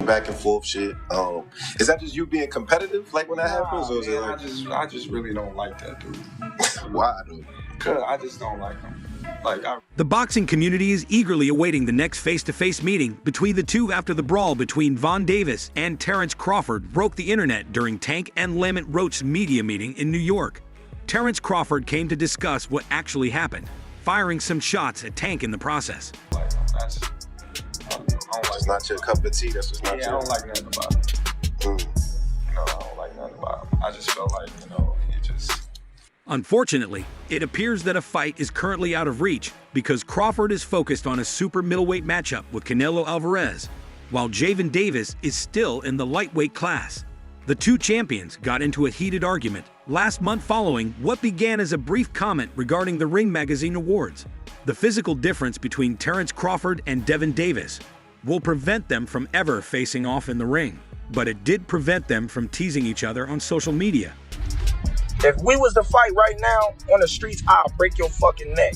back and forth shit. Is that just you being competitive, like when that happens, or is it like I just really don't like that dude. why, dude? Cause I just don't like him. The boxing community is eagerly awaiting the next face-to-face meeting between the two after the brawl between Von Davis and Terence Crawford broke the internet during Tank and Lamont Roach's media meeting in New York. Terence Crawford came to discuss what actually happened, firing some shots at Tank in the process. That's not your cup of tea. That's just not I don't like nothing about him. No, I don't like nothing about him. I just felt like, he just... Unfortunately, it appears that a fight is currently out of reach because Crawford is focused on a super middleweight matchup with Canelo Alvarez, while Gervonta Davis is still in the lightweight class. The two champions got into a heated argument last month following what began as a brief comment regarding the Ring Magazine Awards. The physical difference between Terence Crawford and Gervonta Davis will prevent them from ever facing off in the ring, but it did prevent them from teasing each other on social media. If we was to fight right now on the streets, I'll break your fucking neck.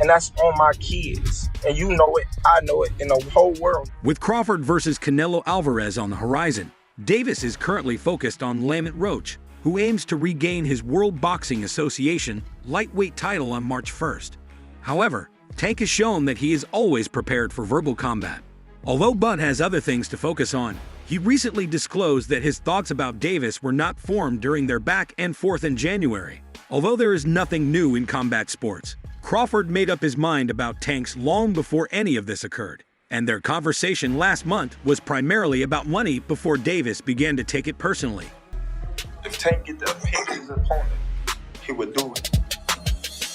And that's on my kids. And you know it, I know it, in the whole world. With Crawford versus Canelo Alvarez on the horizon, Davis is currently focused on Lamont Roach, who aims to regain his World Boxing Association lightweight title on March 1st. However, Tank has shown that he is always prepared for verbal combat. Although Bud has other things to focus on, he recently disclosed that his thoughts about Davis were not formed during their back and forth in January. Although there is nothing new in combat sports, Crawford made up his mind about Tanks long before any of this occurred, and their conversation last month was primarily about money before Davis began to take it personally. If Tank get to pick his opponent, he would do it.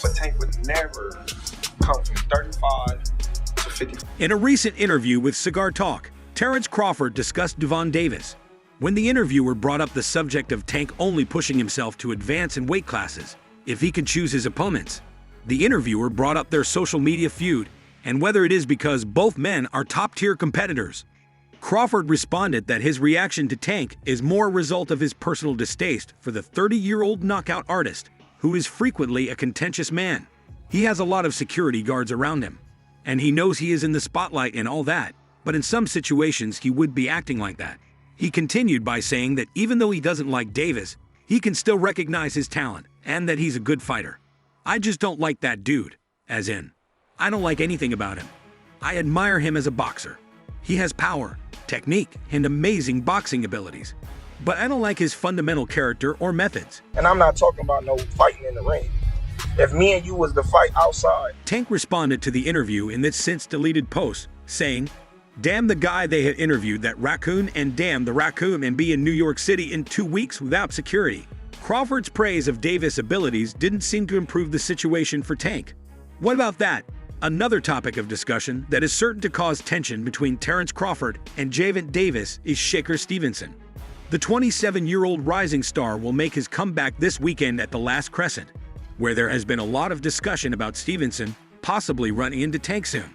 But Tank would never come from 35 to 50. In a recent interview with Cigar Talk, Terence Crawford discussed Devon Davis. When the interviewer brought up the subject of Tank only pushing himself to advance in weight classes if he could choose his opponents, the interviewer brought up their social media feud and whether it is because both men are top-tier competitors. Crawford responded that his reaction to Tank is more a result of his personal distaste for the 30-year-old knockout artist, who is frequently a contentious man. He has a lot of security guards around him, and he knows he is in the spotlight and all that, but in some situations he would be acting like that. He continued by saying that even though he doesn't like Davis, he can still recognize his talent and that he's a good fighter. I just don't like that dude, as in, I don't like anything about him. I admire him as a boxer. He has power, technique, and amazing boxing abilities. But I don't like his fundamental character or methods. And I'm not talking about no fighting in the ring. If me and you was to fight outside. Tank responded to the interview in this since deleted post, saying, "Damn the guy they had interviewed, that raccoon, and damn the raccoon and be in New York City in 2 weeks without security." Crawford's praise of Davis' abilities didn't seem to improve the situation for Tank. What about that? Another topic of discussion that is certain to cause tension between Terence Crawford and Gervonta Davis is Shakur Stevenson. The 27-year-old rising star will make his comeback this weekend at the Last Crescent, where there has been a lot of discussion about Stevenson possibly running into Tank soon.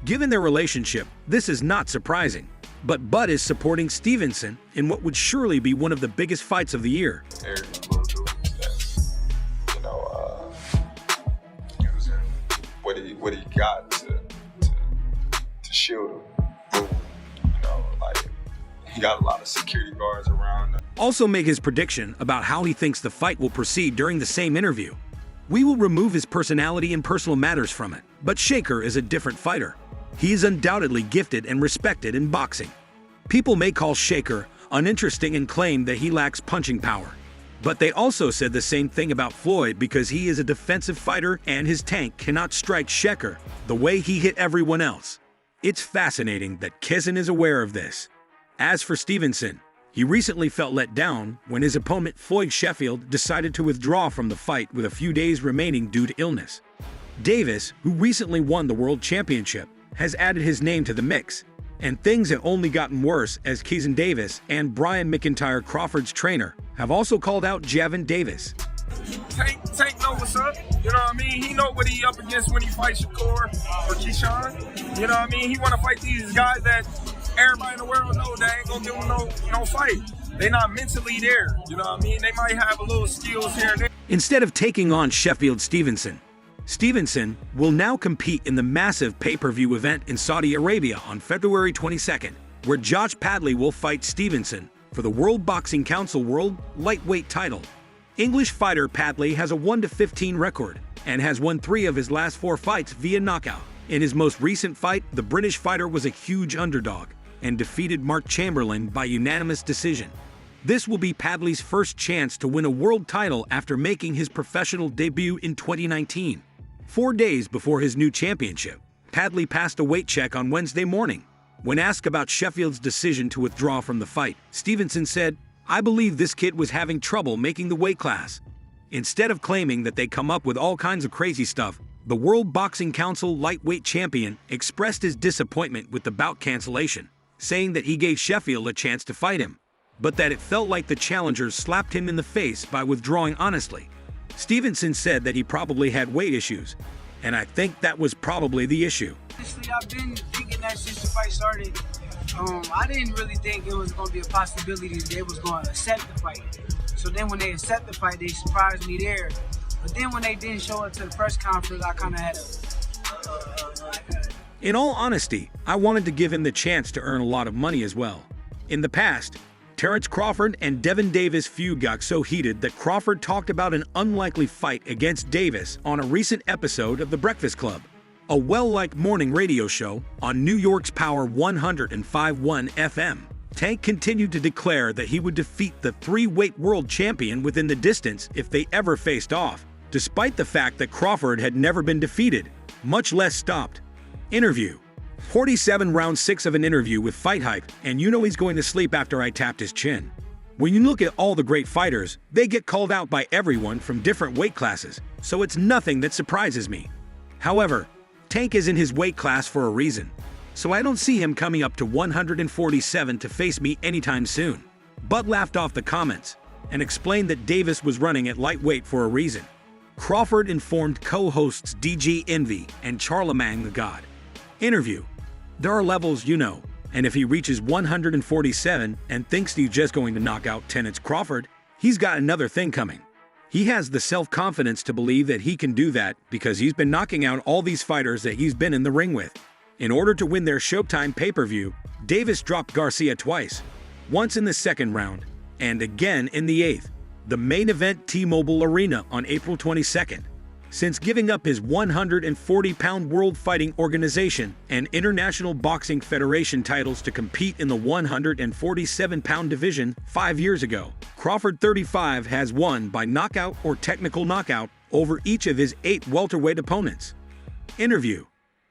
Given their relationship, this is not surprising, but Bud is supporting Stevenson in what would surely be one of the biggest fights of the year. Using what he got to shield him. He got a lot of security guards around him. Also make his prediction about how he thinks the fight will proceed during the same interview. "We will remove his personality and personal matters from it, but Shakur is a different fighter. He is undoubtedly gifted and respected in boxing. People may call Shakur uninteresting and claim that he lacks punching power. But they also said the same thing about Floyd because he is a defensive fighter and his Tank cannot strike Shakur the way he hit everyone else." It's fascinating that Kizan is aware of this. As for Stevenson, he recently felt let down when his opponent Floyd Sheffield decided to withdraw from the fight with a few days remaining due to illness. Davis, who recently won the World Championship, has added his name to the mix, and things have only gotten worse as Kizan Davis and Brian McIntyre, Crawford's trainer, have also called out Gervonta Davis. Tank know what's up, you know what I mean? He know what he up against when he fights Shakur or Keyshawn, you know what I mean? He want to fight these guys that everybody in the world know that ain't gonna give him no fight. They not mentally there, you know what I mean? They might have a little skills here and there. Instead of taking on Sheffield Stevenson will now compete in the massive pay-per-view event in Saudi Arabia on February 22nd. where Josh Padley will fight Stevenson for the World Boxing Council World Lightweight title. English fighter Padley has a 1-15 record and has won 3 of his last 4 fights via knockout. In his most recent fight, the British fighter was a huge underdog and defeated Mark Chamberlain by unanimous decision. This will be Padley's first chance to win a world title after making his professional debut in 2019. 4 days before his new championship, Padley passed a weight check on Wednesday morning. When asked about Sheffield's decision to withdraw from the fight, Stevenson said, "I believe this kid was having trouble making the weight class." Instead of claiming that they come up with all kinds of crazy stuff, the World Boxing Council lightweight champion expressed his disappointment with the bout cancellation, saying that he gave Sheffield a chance to fight him, but that it felt like the challengers slapped him in the face by withdrawing honestly. Stevenson said that he probably had weight issues, and I think that was probably the issue. Honestly, I've been thinking that since the fight started. I didn't really think it was going to be a possibility that they was going to accept the fight. So then when they accept the fight, they surprised me there. But then when they didn't show up to the press conference, I kind of had In all honesty, I wanted to give him the chance to earn a lot of money as well. In the past, Terence Crawford and Devin Davis' feud got so heated that Crawford talked about an unlikely fight against Davis on a recent episode of The Breakfast Club, a well-liked morning radio show on New York's Power 105.1 FM. Tank continued to declare that he would defeat the 3-weight world champion within the distance if they ever faced off, despite the fact that Crawford had never been defeated, much less stopped. Interview. 47 round 6 of an interview with Fight Hype, and you know he's going to sleep after I tapped his chin. When you look at all the great fighters, they get called out by everyone from different weight classes, so it's nothing that surprises me. However, Tank is in his weight class for a reason, so I don't see him coming up to 147 to face me anytime soon. Bud laughed off the comments and explained that Davis was running at lightweight for a reason. Crawford informed co-hosts DG Envy and Charlemagne the God. Interview. There are levels, you know, and if he reaches 147 and thinks he's just going to knock out Terence Crawford, he's got another thing coming. He has the self-confidence to believe that he can do that because he's been knocking out all these fighters that he's been in the ring with. In order to win their Showtime pay-per-view, Davis dropped Garcia twice, once in the 2nd round and again in the 8th, the main event T-Mobile Arena on April 22nd. Since giving up his 140-pound World Fighting Organization and International Boxing Federation titles to compete in the 147-pound division 5 years ago, Crawford 35 has won by knockout or technical knockout over each of his 8 welterweight opponents. Interview.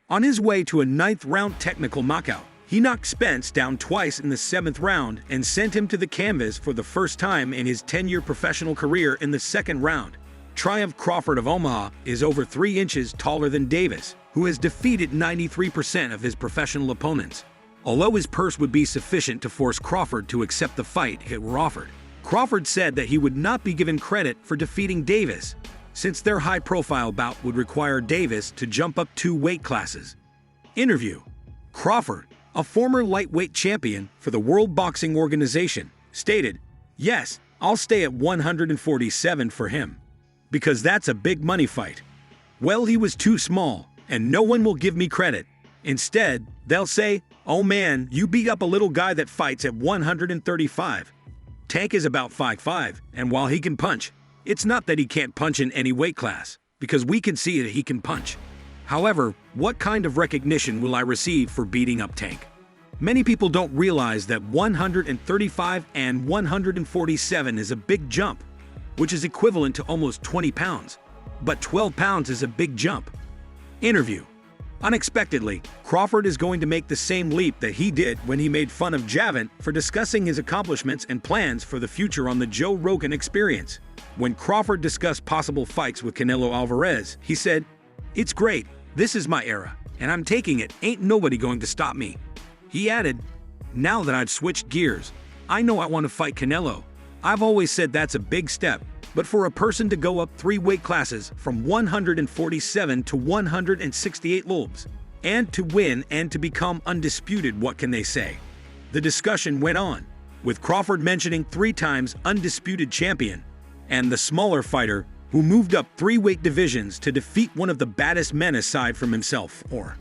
On his way to a 9th-round technical knockout, he knocked Spence down twice in the 7th round and sent him to the canvas for the first time in his 10-year professional career in the 2nd round. Triumph Crawford of Omaha is over 3 inches taller than Davis, who has defeated 93% of his professional opponents. Although his purse would be sufficient to force Crawford to accept the fight if it were offered, Crawford said that he would not be given credit for defeating Davis, since their high-profile bout would require Davis to jump up 2 weight classes. Interview. Crawford, a former lightweight champion for the World Boxing Organization, stated, "Yes, I'll stay at 147 for him, because that's a big money fight. Well, he was too small, and no one will give me credit. Instead, they'll say, oh man, you beat up a little guy that fights at 135. Tank is about 5'5", and while he can punch, it's not that he can't punch in any weight class, because we can see that he can punch. However, what kind of recognition will I receive for beating up Tank? Many people don't realize that 135 and 147 is a big jump, which is equivalent to almost 20 pounds. But 12 pounds is a big jump." Interview. Unexpectedly, Crawford is going to make the same leap that he did when he made fun of Javant for discussing his accomplishments and plans for the future on the Joe Rogan Experience. When Crawford discussed possible fights with Canelo Alvarez, he said, "It's great, this is my era, and I'm taking it, ain't nobody going to stop me." He added, "Now that I've switched gears, I know I want to fight Canelo. I've always said that's a big step, but for a person to go up 3 weight classes from 147 to 168 lbs, and to win and to become undisputed, what can they say?" The discussion went on, with Crawford mentioning 3 times undisputed champion, and the smaller fighter who moved up 3 weight divisions to defeat one of the baddest men aside from himself, or